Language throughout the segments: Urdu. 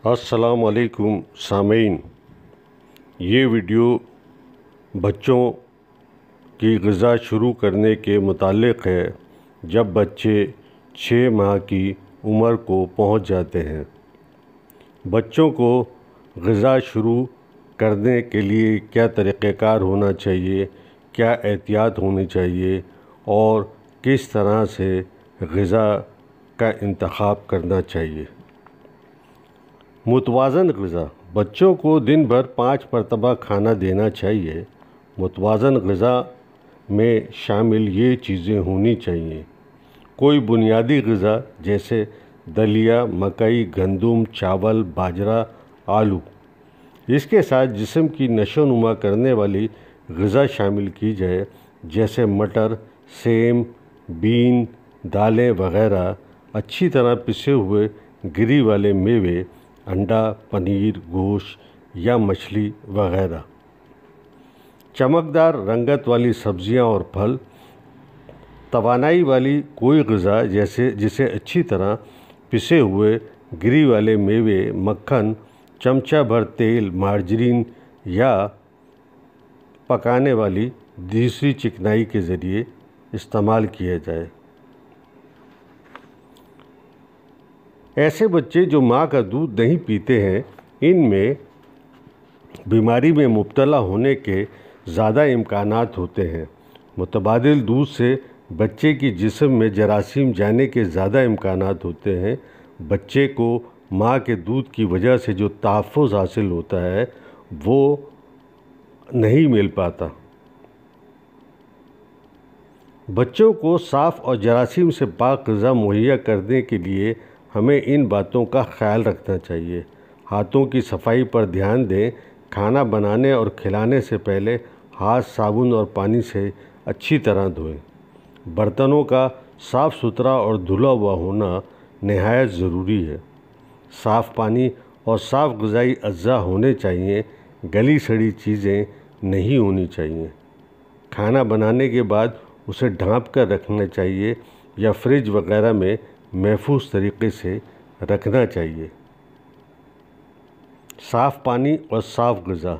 السلام علیکم سامعین، یہ ویڈیو بچوں کی غذا شروع کرنے کے متعلق ہے جب بچے 6 ماہ کی عمر کو پہنچ جاتے ہیں۔ بچوں کو غذا شروع کرنے کے لیے کیا طریقہ کار ہونا چاہیے، کیا احتیاط ہونی چاہیے اور کس طرح سے غذا کا انتخاب کرنا چاہیے۔ متوازن غذا، بچوں کو دن بھر 5 مرتبہ کھانا دینا چاہیے۔ متوازن غذا میں شامل یہ چیزیں ہونی چاہیے: کوئی بنیادی غذا جیسے دلیا، مکئی، گندم، چاول، باجرہ، آلو۔ اس کے ساتھ جسم کی نشو و نما کرنے والی غذا شامل کی جائے جیسے مٹر، سیم، بین، دالیں وغیرہ۔ اچھی طرح پسے ہوئے گری والے میوے، انڈا، پنیر، گوشت یا مچھلی وغیرہ۔ چمکدار رنگت والی سبزیاں اور پھل۔ توانائی والی کوئی غذا جسے اچھی طرح پسے ہوئے گری والے میوے، مکھن، چمچہ بھر تیل، مارجرین یا پکانے والی دوسری چکنائی کے ذریعے استعمال کیا جائے۔ ایسے بچے جو ماں کا دودھ نہیں پیتے ہیں، ان میں بیماری میں مبتلا ہونے کے زیادہ امکانات ہوتے ہیں۔ متبادل دودھ سے بچے کی جسم میں جراثیم جانے کے زیادہ امکانات ہوتے ہیں۔ بچے کو ماں کے دودھ کی وجہ سے جو تحفظ حاصل ہوتا ہے وہ نہیں مل پاتا۔ بچوں کو صاف اور جراثیم سے پاک غذا مہیا کرنے کے لیے ہمیں ان باتوں کا خیال رکھنا چاہیے: ہاتھوں کی صفائی پر دھیان دیں۔ کھانا بنانے اور کھلانے سے پہلے ہاتھ صابن اور پانی سے اچھی طرح دھوئیں۔ برتنوں کا صاف ستھرا اور دھلا ہوا ہونا نہایت ضروری ہے۔ صاف پانی اور صاف غذائی اجزاء ہونے چاہئیں، گلی سڑی چیزیں نہیں ہونی چاہئیں۔ کھانا بنانے کے بعد اسے ڈھانپ کر رکھنا چاہیے یا فریج وغیرہ میں محفوظ طریقے سے رکھنا چاہیے۔ صاف پانی اور صاف غذا۔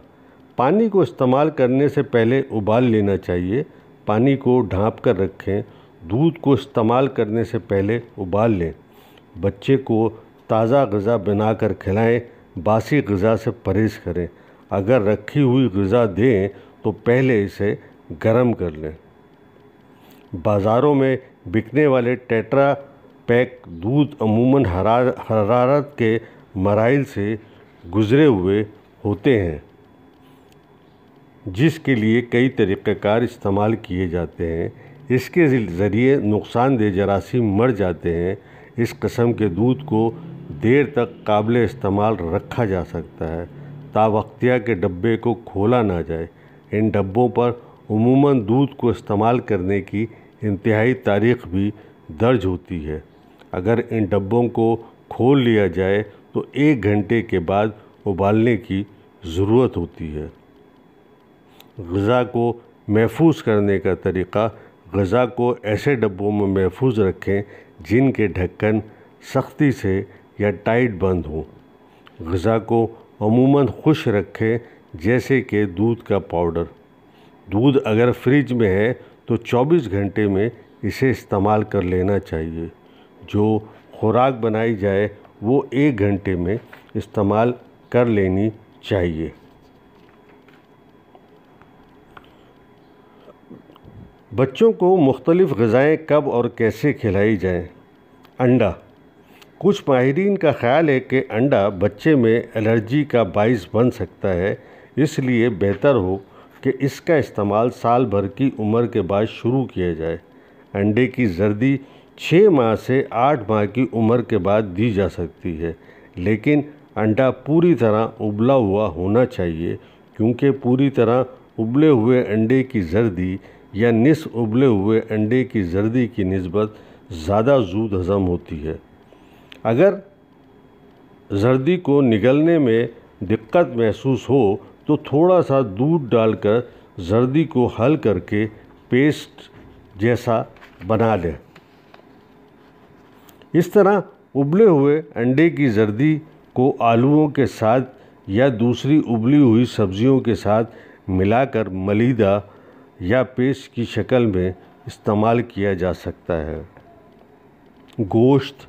پانی کو استعمال کرنے سے پہلے ابال لینا چاہیے۔ پانی کو ڈھانپ کر رکھیں۔ دودھ کو استعمال کرنے سے پہلے ابال لیں۔ بچے کو تازہ غذا بنا کر کھلائیں۔ باسی غذا سے پرہیز کریں۔ اگر رکھی ہوئی غذا دیں تو پہلے اسے گرم کر لیں۔ بازاروں میں بکنے والے ٹیٹرا پیک دودھ عموماً حرارت کے مراحل سے گزرے ہوئے ہوتے ہیں، جس کے لیے کئی طریقہ کار استعمال کیے جاتے ہیں۔ اس کے ذریعے نقصان دہ جراثیم مر جاتے ہیں۔ اس قسم کے دودھ کو دیر تک قابل استعمال رکھا جا سکتا ہے تاوقتیہ کہ ڈبے کو کھولا نہ جائے۔ ان ڈبوں پر عموماً دودھ کو استعمال کرنے کی انتہائی تاریخ بھی درج ہوتی ہے۔ اگر ان ڈبوں کو کھول لیا جائے تو 1 گھنٹے کے بعد ابالنے کی ضرورت ہوتی ہے۔ غذا کو محفوظ کرنے کا طریقہ: غذا کو ایسے ڈبوں میں محفوظ رکھیں جن کے ڈھکن سختی سے یا ٹائٹ بند ہوں۔ غذا کو عموماً خشک رکھیں جیسے کہ دودھ کا پاؤڈر۔ دودھ اگر فریج میں ہے تو 24 گھنٹے میں اسے استعمال کر لینا چاہیے۔ جو خوراک بنائی جائے وہ 1 گھنٹے میں استعمال کر لینی چاہیے۔ بچوں کو مختلف غذائیں کب اور کیسے کھلائی جائیں؟ انڈا۔ کچھ ماہرین کا خیال ہے کہ انڈا بچے میں الرجی کا باعث بن سکتا ہے، اس لیے بہتر ہو کہ اس کا استعمال سال بھر کی عمر کے بعد شروع کیا جائے۔ انڈے کی زردی 6 ماہ سے 8 ماہ کی عمر کے بعد دی جا سکتی ہے، لیکن انڈا پوری طرح ابلا ہوا ہونا چاہیے کیونکہ پوری طرح ابلے ہوئے انڈے کی زردی یا نصف ابلے ہوئے انڈے کی زردی کی نسبت زیادہ زود ہضم ہوتی ہے۔ اگر زردی کو نگلنے میں دقت محسوس ہو تو تھوڑا سا دودھ ڈال کر زردی کو حل کر کے پیسٹ جیسا بنا لیں۔ اس طرح ابلے ہوئے انڈے کی زردی کو آلوؤں کے ساتھ یا دوسری ابلی ہوئی سبزیوں کے ساتھ ملا کر ملیدہ یا پیسٹ کی شکل میں استعمال کیا جا سکتا ہے۔ گوشت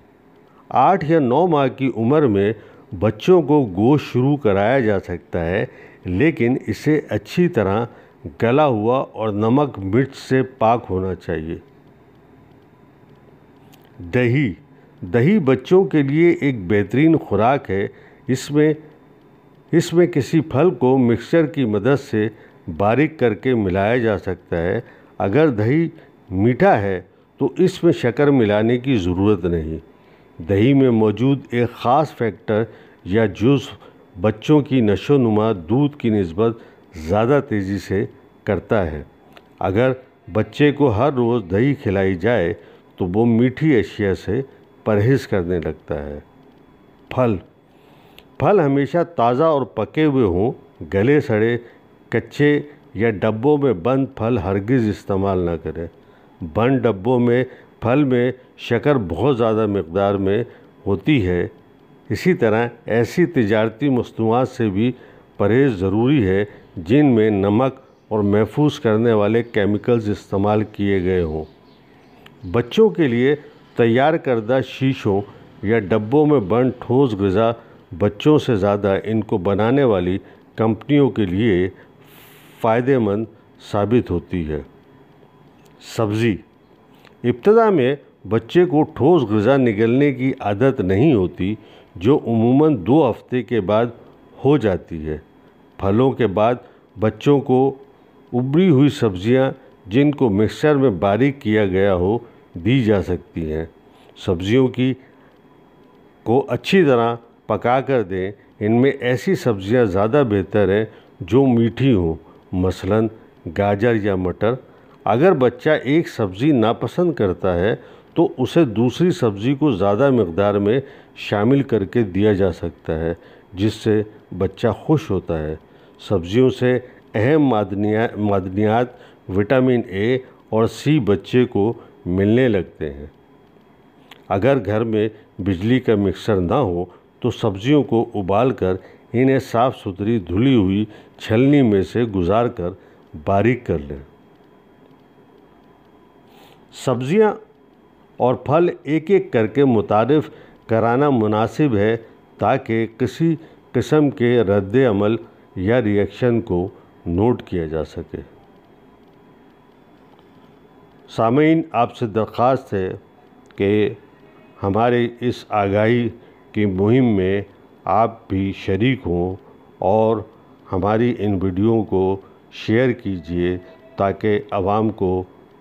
8 یا 9 ماہ کی عمر میں بچوں کو گوشت شروع کرایا جا سکتا ہے، لیکن اسے اچھی طرح گلا ہوا اور نمک مرچ سے پاک ہونا چاہیے۔ دہی بچوں کے لیے ایک بہترین خوراک ہے۔ اس میں کسی پھل کو مکسچر کی مدد سے باریک کر کے ملایا جا سکتا ہے۔ اگر دہی میٹھا ہے تو اس میں شکر ملانے کی ضرورت نہیں۔ دہی میں موجود ایک خاص فیکٹر یا جزو بچوں کی نشو و نما دودھ کی نسبت زیادہ تیزی سے کرتا ہے۔ اگر بچے کو ہر روز دہی کھلائی جائے تو وہ میٹھی اشیاء سے پرہیز کرنے لگتا ہے۔ پھل ہمیشہ تازہ اور پکے ہوئے ہوں۔ گلے سڑے، کچے یا ڈبوں میں بند پھل ہرگز استعمال نہ کریں۔ بند ڈبوں میں پھل میں شکر بہت زیادہ مقدار میں ہوتی ہے۔ اسی طرح ایسی تجارتی مصنوعات سے بھی پرہیز ضروری ہے جن میں نمک اور محفوظ کرنے والے کیمیکلز استعمال کیے گئے ہوں۔ بچوں کے لیے تیار کردہ شیشوں یا ڈبوں میں بند ٹھوس غذا بچوں سے زیادہ ان کو بنانے والی کمپنیوں کے لیے فائدہ مند ثابت ہوتی ہے۔ سبزی ابتدا میں بچے کو ٹھوس غذا نگلنے کی عادت نہیں ہوتی، جو عموماً 2 ہفتے کے بعد ہو جاتی ہے۔ پھلوں کے بعد بچوں کو ابلی ہوئی سبزیاں جن کو مکسچر میں باریک کیا گیا ہو دی جا سکتی ہیں۔ سبزیوں کو اچھی طرح پکا کر دیں۔ ان میں ایسی سبزیاں زیادہ بہتر ہیں جو میٹھی ہوں، مثلاً گاجر یا مٹر۔ اگر بچہ ایک سبزی ناپسند کرتا ہے تو اسے دوسری سبزی کو زیادہ مقدار میں شامل کر کے دیا جا سکتا ہے، جس سے بچہ خوش ہوتا ہے۔ سبزیوں سے اہم معدنیات وٹامن اے اور سی بچے کو ملنے لگتے ہیں۔ اگر گھر میں بجلی کا مکسر نہ ہو تو سبزیوں کو ابال کر انہیں صاف ستھری دھلی ہوئی چھلنی میں سے گزار کر باریک کر لیں۔ سبزیاں اور پھل ایک ایک کر کے متعارف کرانا مناسب ہے تاکہ کسی قسم کے رد عمل یا ری ایکشن کو نوٹ کیا جا سکے۔ سامعین، آپ سے درخواست ہے کہ ہمارے اس آگاہی کی مہم میں آپ بھی شریک ہوں اور ہماری ان ویڈیو کو شیئر کیجیے تاکہ عوام کو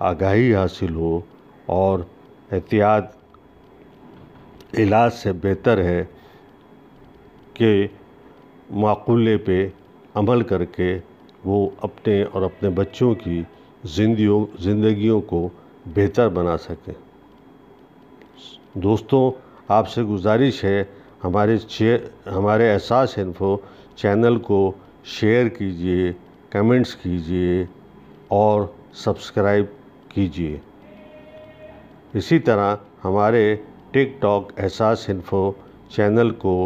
آگاہی حاصل ہو، اور احتیاط علاج سے بہتر ہے کہ مقولے پہ عمل کر کے وہ اپنے اور اپنے بچوں کی زندگیوں کو بہتر بنا سکیں۔ دوستوں، آپ سے گزارش ہے ہمارے احساس انفو چینل کو شیئر کیجیے، کمنٹس کیجیے اور سبسکرائب کیجیے۔ اسی طرح ہمارے ٹک ٹاک احساس انفو چینل کو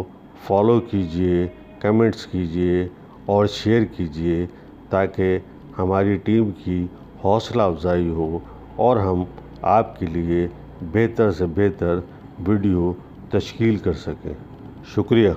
فالو کیجیے، کمنٹس کیجیے اور شیئر کیجیے تاکہ ہماری ٹیم کی حوصلہ افزائی ہو اور ہم آپ کے لیے بہتر سے بہتر ویڈیو تشکیل کر سکیں۔ شکریہ۔